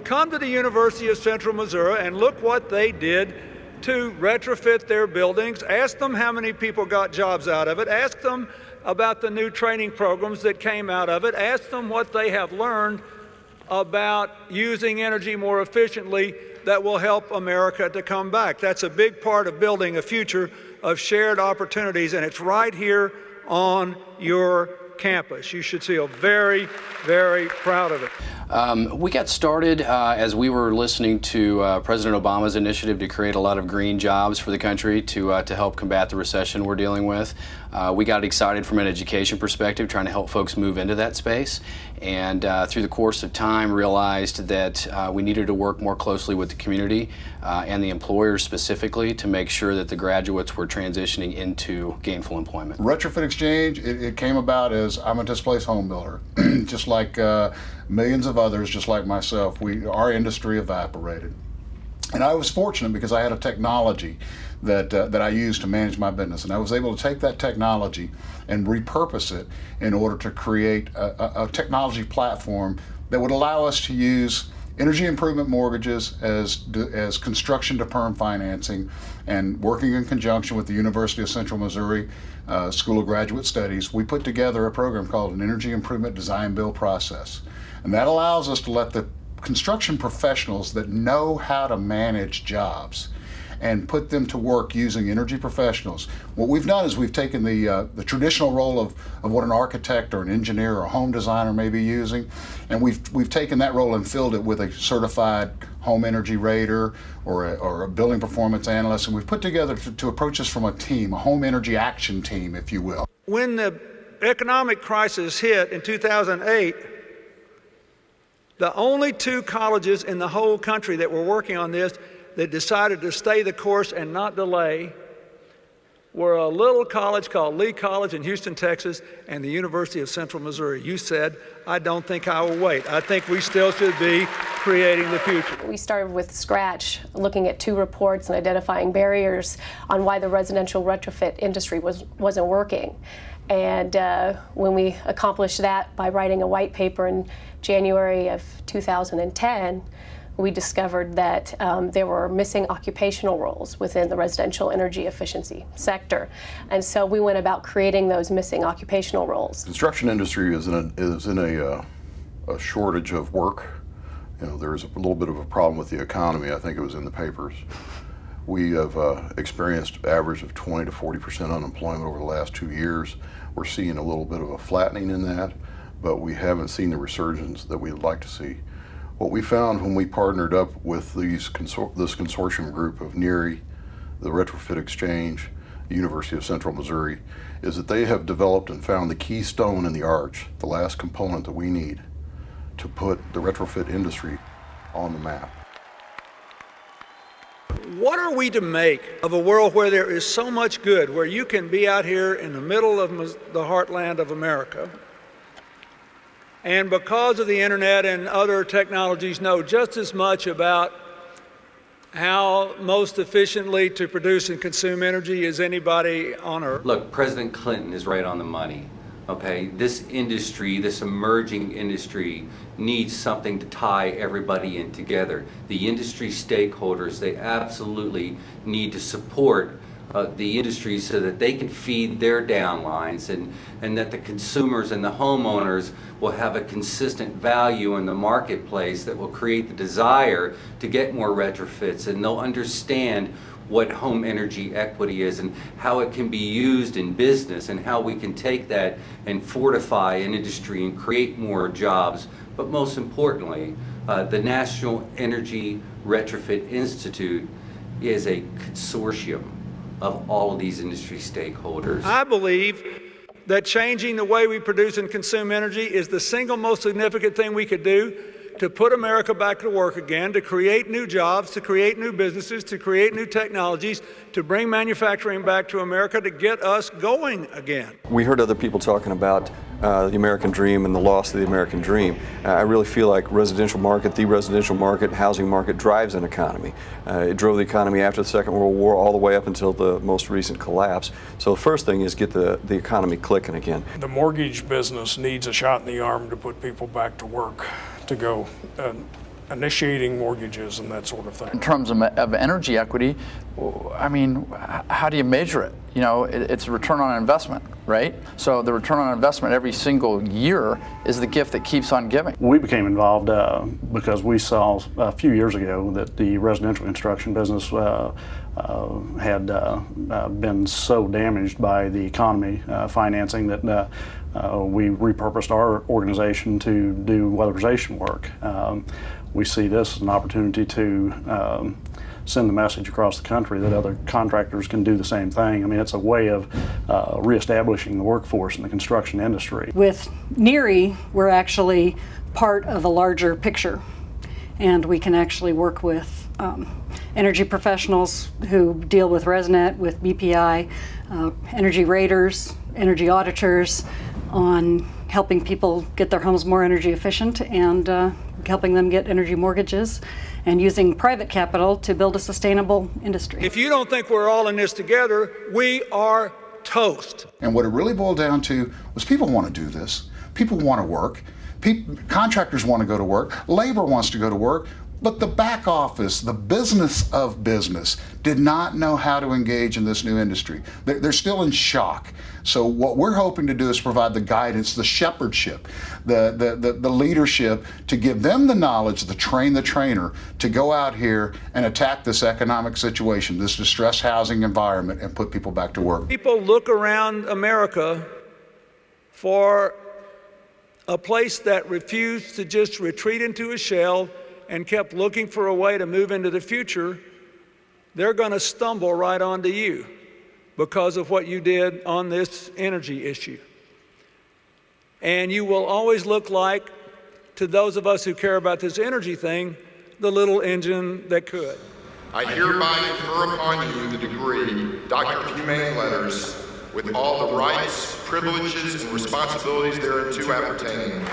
Come to the University of Central Missouri and look what they did to retrofit their buildings. Ask them how many people got jobs out of it. Ask them about the new training programs that came out of it. Ask them what they have learned about using energy more efficiently that will help America to come back. That's a big part of building a future of shared opportunities, and it's right here on your campus. You should feel very, very proud of it. We got started as we were listening to President Obama's initiative to create a lot of green jobs for the country to help combat the recession we're dealing with. We got excited from an education perspective, trying to help folks move into that space, and through the course of time realized that we needed to work more closely with the community and the employers specifically to make sure that the graduates were transitioning into gainful employment. Retrofit Exchange, it came about as I'm a displaced home builder, just like millions of others, just like myself. Our industry evaporated. And I was fortunate because I had a technology that I used to manage my business. And I was able to take that technology and repurpose it in order to create a technology platform that would allow us to use energy improvement mortgages as construction to perm financing, and working in conjunction with the University of Central Missouri School of Graduate Studies, we put together a program called an Energy Improvement Design Build Process. And that allows us to let the construction professionals that know how to manage jobs and put them to work using energy professionals. What we've done is we've taken the traditional role of what an architect or an engineer or a home designer may be using, and we've taken that role and filled it with a certified home energy rater or a building performance analyst, and we've put together to approach this from a team, a home energy action team, if you will. When the economic crisis hit in 2008, the only two colleges in the whole country that were working on this that decided to stay the course and not delay were a little college called Lee College in Houston, Texas, and the University of Central Missouri. You said, I don't think I will wait. I think we still should be creating the future. We started with scratch, looking at 2 reports and identifying barriers on why the residential retrofit industry wasn't working. And when we accomplished that by writing a white paper in January of 2010, we discovered that there were missing occupational roles within the residential energy efficiency sector. And so we went about creating those missing occupational roles. Construction industry is in a shortage of work. You know, there's a little bit of a problem with the economy. I think it was in the papers. We have experienced average of 20 to 40% unemployment over the last 2 years. We're seeing a little bit of a flattening in that, but we haven't seen the resurgence that we'd like to see. What we found when we partnered up with this consortium group of NERI, the Retrofit Exchange, the University of Central Missouri, is that they have developed and found the keystone in the arch, the last component that we need to put the retrofit industry on the map. What are we to make of a world where there is so much good, where you can be out here in the middle of the heartland of America, and because of the internet and other technologies know just as much about how most efficiently to produce and consume energy as anybody on earth? Look, President Clinton is right on the money. Okay, this industry, this emerging industry, needs something to tie everybody in together. The industry stakeholders, they absolutely need to support the industry so that they can feed their downlines, and that the consumers and the homeowners will have a consistent value in the marketplace that will create the desire to get more retrofits, and they'll understand what home energy equity is and how it can be used in business, and how we can take that and fortify an industry and create more jobs. But most importantly, the National Energy Retrofit Institute is a consortium of all of these industry stakeholders. I believe that changing the way we produce and consume energy is the single most significant thing we could do to put America back to work again, to create new jobs, to create new businesses, to create new technologies, to bring manufacturing back to America, to get us going again. We heard other people talking about the American dream and the loss of the American dream. I really feel like the residential market, housing market drives an economy. It drove the economy after the Second World War all the way up until the most recent collapse. So the first thing is get the economy clicking again. The mortgage business needs a shot in the arm to put people back to work, to go initiating mortgages and that sort of thing. In terms of energy equity, I mean, how do you measure it? You know, it's a return on investment, right? So the return on investment every single year is the gift that keeps on giving. We became involved because we saw a few years ago that the residential construction business had been so damaged by the economy financing that we repurposed our organization to do weatherization work. We see this as an opportunity to send the message across the country that other contractors can do the same thing. I mean, it's a way of reestablishing the workforce in the construction industry. With NERI, we're actually part of a larger picture, and we can actually work with energy professionals who deal with ResNet, with BPI, energy raters, energy auditors, on helping people get their homes more energy efficient and helping them get energy mortgages and using private capital to build a sustainable industry. If you don't think we're all in this together, we are toast. And what it really boiled down to was people want to do this. People want to work. Contractors want to go to work. Labor wants to go to work. But the back office, the business of business, did not know how to engage in this new industry. They're still in shock. So what we're hoping to do is provide the guidance, the shepherdship, the leadership to give them the knowledge, to train the trainer to go out here and attack this economic situation, this distressed housing environment, and put people back to work. People look around America for a place that refused to just retreat into a shell and kept looking for a way to move into the future. They're going to stumble right onto you because of what you did on this energy issue. And you will always look like, to those of us who care about this energy thing, the little engine that could. I hereby confer upon you the degree, Doctor of Humane Letters, with all the rights, privileges, and responsibilities thereunto appertaining.